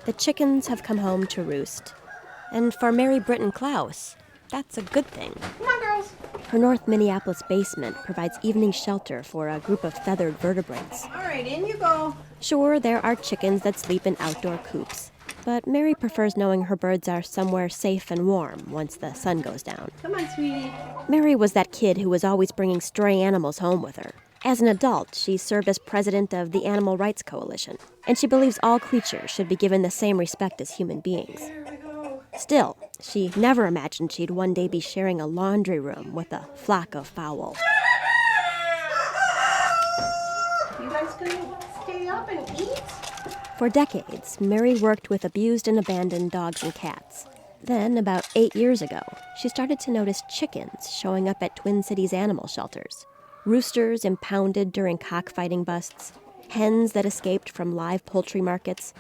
The chickens have come home to roost. And for Mary Britton Clouse, that's a good thing. Come on, girls. Her North Minneapolis basement provides evening shelter for a group of feathered vertebrates. All right, in you go. Sure, there are chickens that sleep in outdoor coops, but Mary prefers knowing her birds are somewhere safe and warm once the sun goes down. Come on, sweetie. Mary was that kid who was always bringing stray animals home with her. As an adult, she served as president of the Animal Rights Coalition, and she believes all creatures should be given the same respect as human beings. There we go. Still, she never imagined she'd one day be sharing a laundry room with a flock of fowl. You guys gonna stay up and eat? For decades, Mary worked with abused and abandoned dogs and cats. Then, about 8 years ago, she started to notice chickens showing up at Twin Cities animal shelters. Roosters impounded during cockfighting busts, hens that escaped from live poultry markets,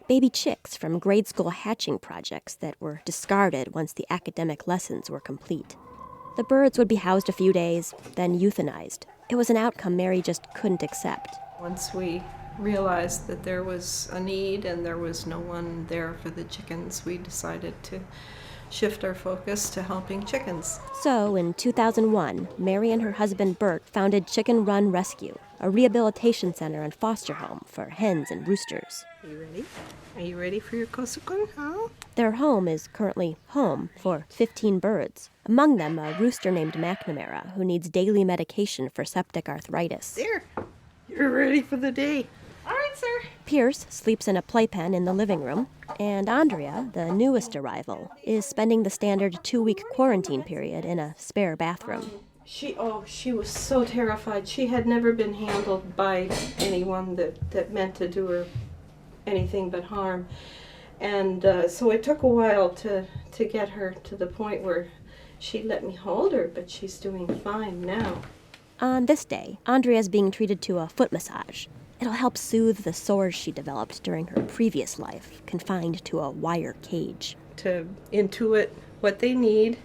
baby chicks from grade school hatching projects that were discarded once the academic lessons were complete. The birds would be housed a few days, then euthanized. It was an outcome Mary just couldn't accept. Once we realized that there was a need and there was no one there for the chickens, we decided to shift our focus to helping chickens. So, in 2001, Mary and her husband Bert founded Chicken Run Rescue, a rehabilitation center and foster home for hens and roosters. Are you ready? Are you ready for your kosukun, huh? Their home is currently home for 15 birds, among them a rooster named McNamara who needs daily medication for septic arthritis. There. You're ready for the day. All right, sir. Pierce sleeps in a playpen in the living room, and Andrea, the newest arrival, is spending the standard 2-week quarantine period in a spare bathroom. She was so terrified. She had never been handled by anyone that meant to do her anything but harm. And so it took a while to get her to the point where she let me hold her, but she's doing fine now. On this day, Andrea's being treated to a foot massage. It'll help soothe the sores she developed during her previous life, confined to a wire cage. To intuit what they need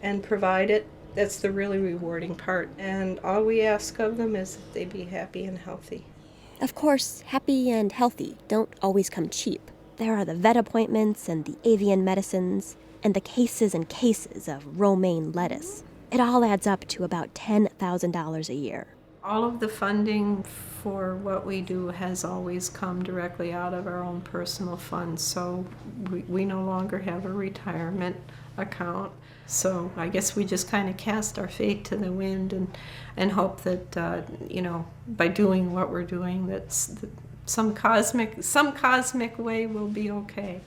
and provide it, that's the really rewarding part. And all we ask of them is that they be happy and healthy. Of course, happy and healthy don't always come cheap. There are the vet appointments and the avian medicines and the cases and cases of romaine lettuce. It all adds up to about $10,000 a year. All of the funding for what we do has always come directly out of our own personal funds, so we no longer have a retirement account. So I guess we just kind of cast our fate to the wind and hope that, by doing what we're doing, that some cosmic way will be okay.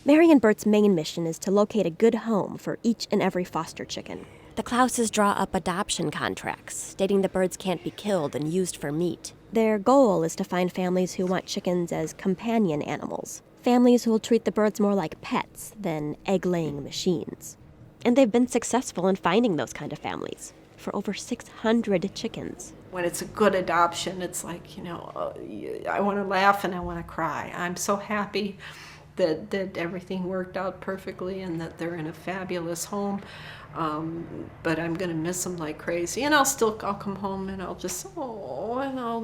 Mary and Bert's main mission is to locate a good home for each and every foster chicken. The Clouses draw up adoption contracts, stating the birds can't be killed and used for meat. Their goal is to find families who want chickens as companion animals, families who will treat the birds more like pets than egg-laying machines. And they've been successful in finding those kind of families for over 600 chickens. When it's a good adoption, it's like, I want to laugh and I want to cry. I'm so happy that everything worked out perfectly and that they're in a fabulous home. But I'm going to miss them like crazy. And I'll come home and I'll just, and I'll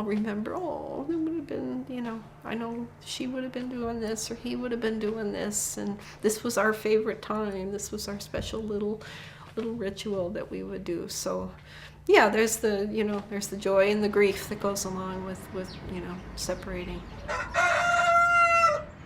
remember, it would have been, I know she would have been doing this or he would have been doing this. And this was our favorite time. This was our special little ritual that we would do. So, yeah, there's the joy and the grief that goes along with separating.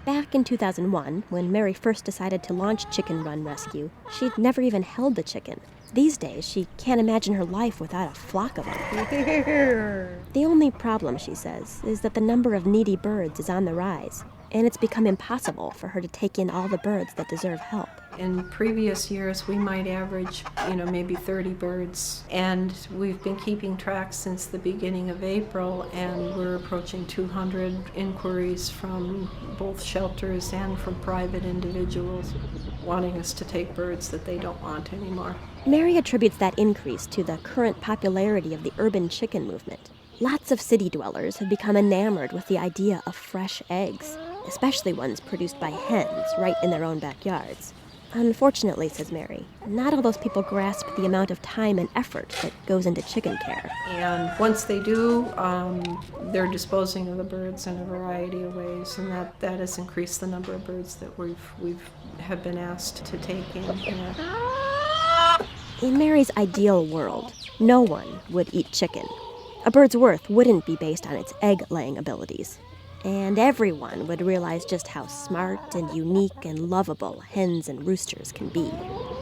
Back in 2001, when Mary first decided to launch Chicken Run Rescue, she'd never even held the chicken. These days, she can't imagine her life without a flock of them. The only problem, she says, is that the number of needy birds is on the rise, and it's become impossible for her to take in all the birds that deserve help. In previous years, we might average, maybe 30 birds, and we've been keeping track since the beginning of April, and we're approaching 200 inquiries from both shelters and from private individuals wanting us to take birds that they don't want anymore. Mary attributes that increase to the current popularity of the urban chicken movement. Lots of city dwellers have become enamored with the idea of fresh eggs, especially ones produced by hens right in their own backyards. Unfortunately, says Mary, not all those people grasp the amount of time and effort that goes into chicken care. And once they do, they're disposing of the birds in a variety of ways, and that has increased the number of birds that we've have been asked to take in here. In Mary's ideal world, no one would eat chicken. A bird's worth wouldn't be based on its egg-laying abilities. And everyone would realize just how smart and unique and lovable hens and roosters can be.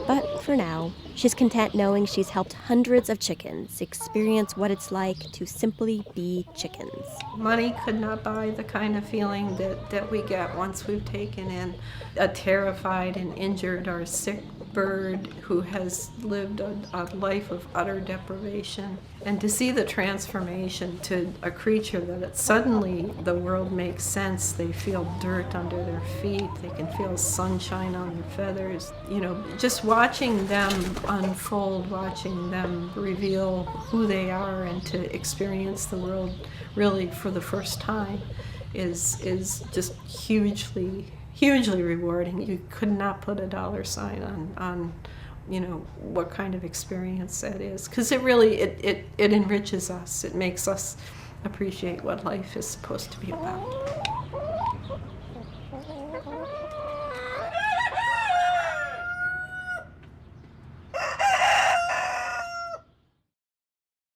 But for now, she's content knowing she's helped hundreds of chickens experience what it's like to simply be chickens. Money could not buy the kind of feeling that we get once we've taken in a terrified and injured or sick bird who has lived a life of utter deprivation. And to see the transformation to a creature that suddenly the world makes sense. They feel dirt under their feet. They can feel sunshine on their feathers. Just watching them unfold, watching them reveal who they are and to experience the world really for the first time is just hugely rewarding. You could not put a dollar sign on what kind of experience that is, because it enriches us. It makes us appreciate what life is supposed to be about.